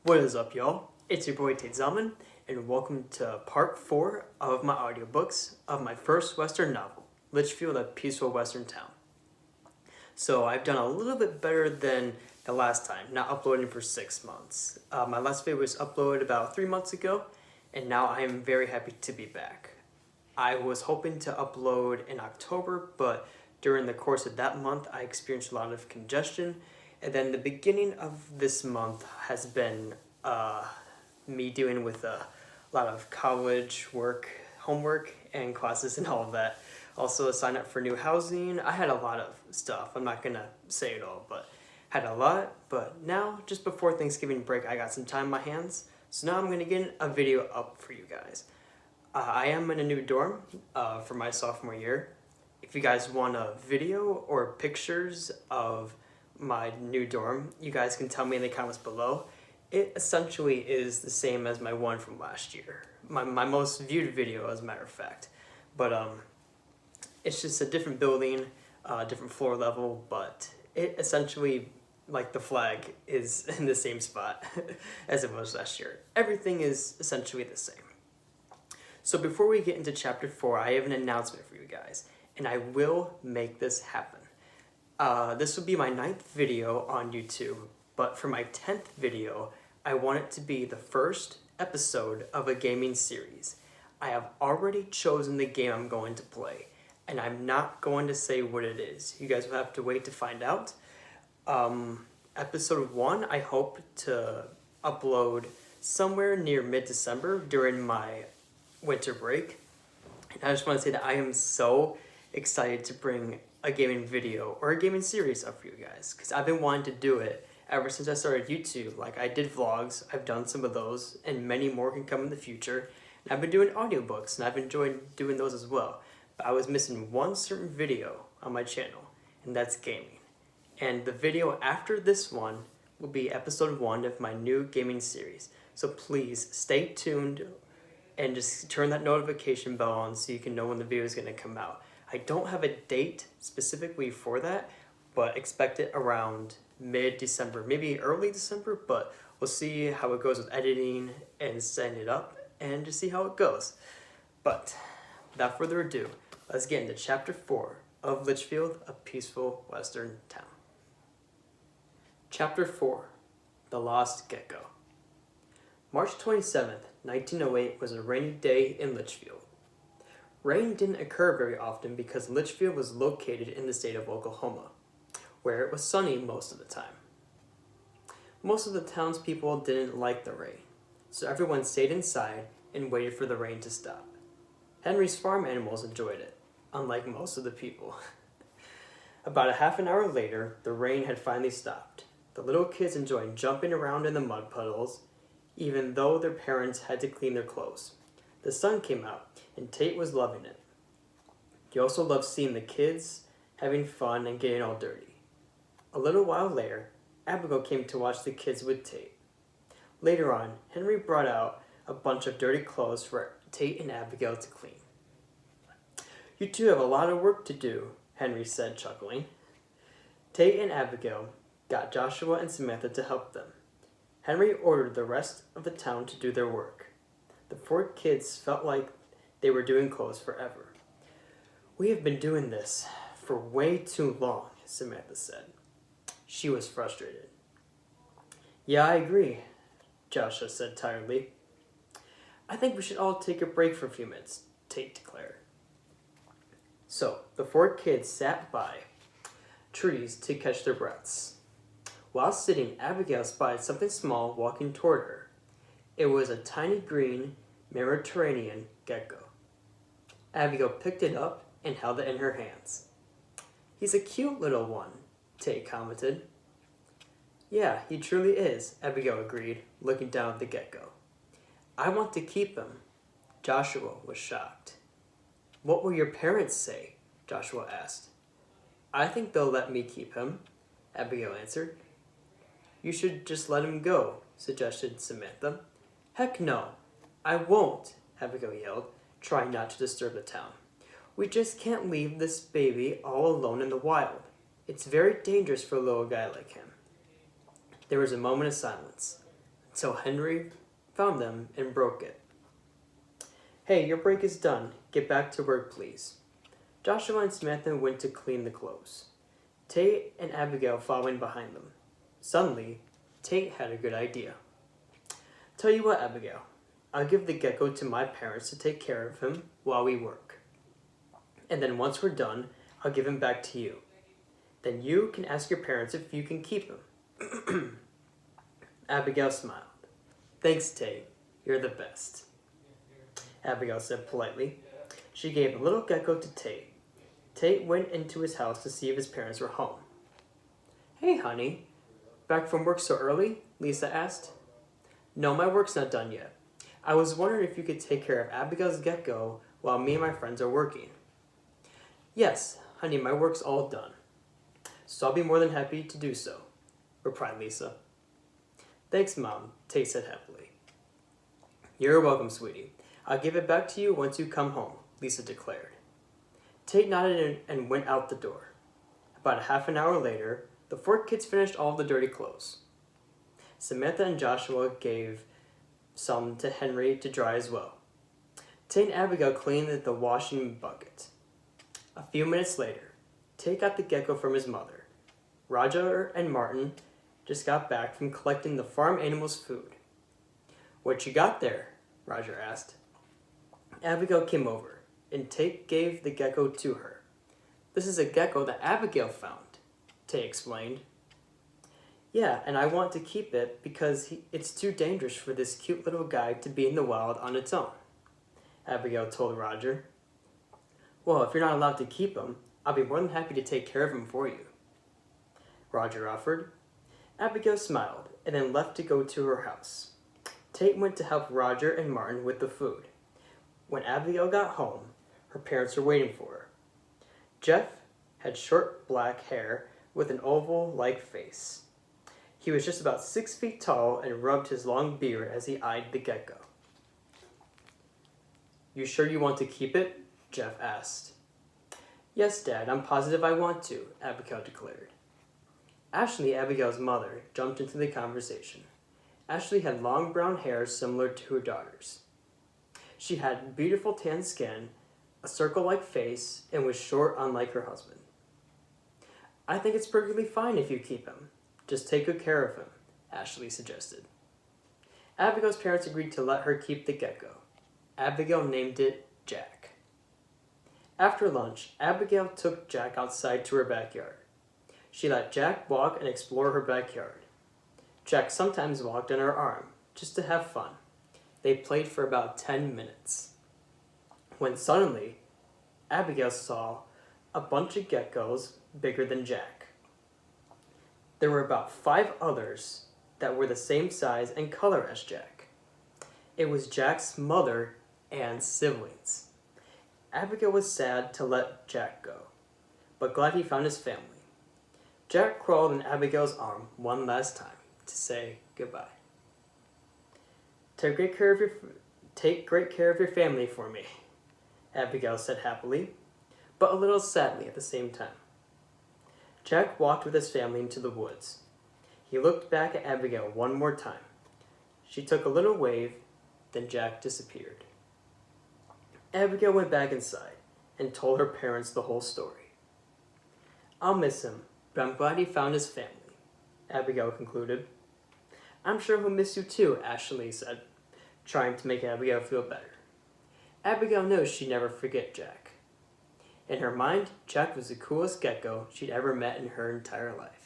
What is up, y'all? It's your boy Tate Zellman, and welcome to part 4 of my audiobooks of my first Western novel, Litchfield, a peaceful Western town. So I've done a little bit better than the last time, not uploading for 6 months. My last video was uploaded about 3 months ago, and now I am very happy to be back. I was hoping to upload in October, but during the course of that month, I experienced a lot of congestion. And then the beginning of this month has been me dealing with a lot of college work, homework, and classes and all of that. Also sign up for new housing. I had a lot of stuff. I'm not gonna say it all, but had a lot. But now, just before Thanksgiving break, I got some time in my hands. So now I'm gonna get a video up for you guys. I am in a new dorm for my sophomore year. If you guys want a video or pictures of my new dorm, you guys can tell me in the comments below. It essentially is the same as my one from last year. My most viewed video, as a matter of fact. But it's just a different building, different floor level, but it essentially, like the flag, is in the same spot as it was last year. Everything is essentially the same. So before we get into chapter 4, I have an announcement for you guys, and I will make this happen. This will be my 9th video on YouTube, but for my 10th video, I want it to be the first episode of a gaming series. I have already chosen the game I'm going to play, and I'm not going to say what it is. You guys will have to wait to find out. Episode 1, I hope to upload somewhere near mid-December during my winter break. And I just want to say that I am so excited to bring a gaming video or a gaming series up for you guys, because I've been wanting to do it ever since I started YouTube. Like, I did vlogs, I've done some of those, and many more can come in the future. And I've been doing audiobooks, and I've enjoyed doing those as well. But I was missing one certain video on my channel, and that's gaming. And the video after this one will be episode 1 of my new gaming series. So please stay tuned and just turn that notification bell on so you can know when the video is going to come out. I don't have a date specifically for that, but expect it around mid-December, maybe early December, but we'll see how it goes with editing and setting it up and just see how it goes. But without further ado, let's get into chapter 4 of Litchfield, a peaceful Western town. Chapter 4, The Lost Gecko. March 27th, 1908 was a rainy day in Litchfield. Rain didn't occur very often because Litchfield was located in the state of Oklahoma, where it was sunny most of the time. Most of the townspeople didn't like the rain, so everyone stayed inside and waited for the rain to stop. Henry's farm animals enjoyed it, unlike most of the people. About a half an hour later, the rain had finally stopped. The little kids enjoyed jumping around in the mud puddles, even though their parents had to clean their clothes. The sun came out, and Tate was loving it. He also loved seeing the kids having fun and getting all dirty. A little while later, Abigail came to watch the kids with Tate. Later on, Henry brought out a bunch of dirty clothes for Tate and Abigail to clean. "You two have a lot of work to do," Henry said, chuckling. Tate and Abigail got Joshua and Samantha to help them. Henry ordered the rest of the town to do their work. The 4 kids felt like they were doing clothes forever. "We have been doing this for way too long," Samantha said. She was frustrated. "Yeah, I agree," Joshua said tiredly. "I think we should all take a break for a few minutes," Tate declared. So, the 4 kids sat by trees to catch their breaths. While sitting, Abigail spied something small walking toward her. It was a tiny green Mediterranean gecko. Abigail picked it up and held it in her hands. "He's a cute little one," Tate commented. "Yeah, he truly is," Abigail agreed, looking down at the gecko. "I want to keep him." Joshua was shocked. "What will your parents say?" Joshua asked. "I think they'll let me keep him," Abigail answered. "You should just let him go," suggested Samantha. "Heck no, I won't," Abigail yelled, trying not to disturb the town. "We just can't leave this baby all alone in the wild. It's very dangerous for a little guy like him." There was a moment of silence. till Henry found them and broke it. "Hey, your break is done. Get back to work, please." Joshua and Samantha went to clean the clothes, Tate and Abigail following behind them. Suddenly, Tate had a good idea. "Tell you what, Abigail, I'll give the gecko to my parents to take care of him while we work. And then once we're done, I'll give him back to you. Then you can ask your parents if you can keep him." Abigail smiled. "Thanks, Tate. You're the best," Abigail said politely. She gave a little gecko to Tate. Tate went into his house to see if his parents were home. "Hey, honey. Back from work so early?" Lisa asked. "No, my work's not done yet. I was wondering if you could take care of Abigail's gecko while me and my friends are working." "Yes, honey, my work's all done. So I'll be more than happy to do so," replied Lisa. "Thanks, Mom," Tate said happily. "You're welcome, sweetie. I'll give it back to you once you come home," Lisa declared. Tate nodded and went out the door. About a half an hour later, the 4 kids finished all the dirty clothes. Samantha and Joshua gave some to Henry to dry as well. Tate and Abigail cleaned the washing bucket. A few minutes later, Tate got the gecko from his mother. Roger and Martin just got back from collecting the farm animals' food. "What you got there?" Roger asked. Abigail came over, and Tate gave the gecko to her. "This is a gecko that Abigail found," Tate explained. "Yeah, and I want to keep it because it's too dangerous for this cute little guy to be in the wild on its own," Abigail told Roger. "Well, if you're not allowed to keep him, I'll be more than happy to take care of him for you," Roger offered. Abigail smiled and then left to go to her house. Tate went to help Roger and Martin with the food. When Abigail got home, her parents were waiting for her. Jeff had short black hair with an oval-like face. He was just about 6 feet tall and rubbed his long beard as he eyed the gecko. "You sure you want to keep it?" Jeff asked. "Yes, Dad, I'm positive I want to," Abigail declared. Ashley, Abigail's mother, jumped into the conversation. Ashley had long brown hair similar to her daughter's. She had beautiful tan skin, a circle-like face, and was short unlike her husband. "I think it's perfectly fine if you keep him. Just take good care of him," Ashley suggested. Abigail's parents agreed to let her keep the gecko. Abigail named it Jack. After lunch, Abigail took Jack outside to her backyard. She let Jack walk and explore her backyard. Jack sometimes walked on her arm, just to have fun. They played for about 10 minutes. When suddenly, Abigail saw a bunch of geckos bigger than Jack. There were about 5 others that were the same size and color as Jack. It was Jack's mother and siblings. Abigail was sad to let Jack go, but glad he found his family. Jack crawled in Abigail's arm one last time to say goodbye. Take great care of your family for me," Abigail said happily, but a little sadly at the same time. Jack walked with his family into the woods. He looked back at Abigail one more time. She took a little wave, then Jack disappeared. Abigail went back inside and told her parents the whole story. "I'll miss him, but I'm glad he found his family," Abigail concluded. "I'm sure he'll miss you too," Ashley said, trying to make Abigail feel better. Abigail knows she'd never forget Jack. In her mind, Jack was the coolest gecko she'd ever met in her entire life.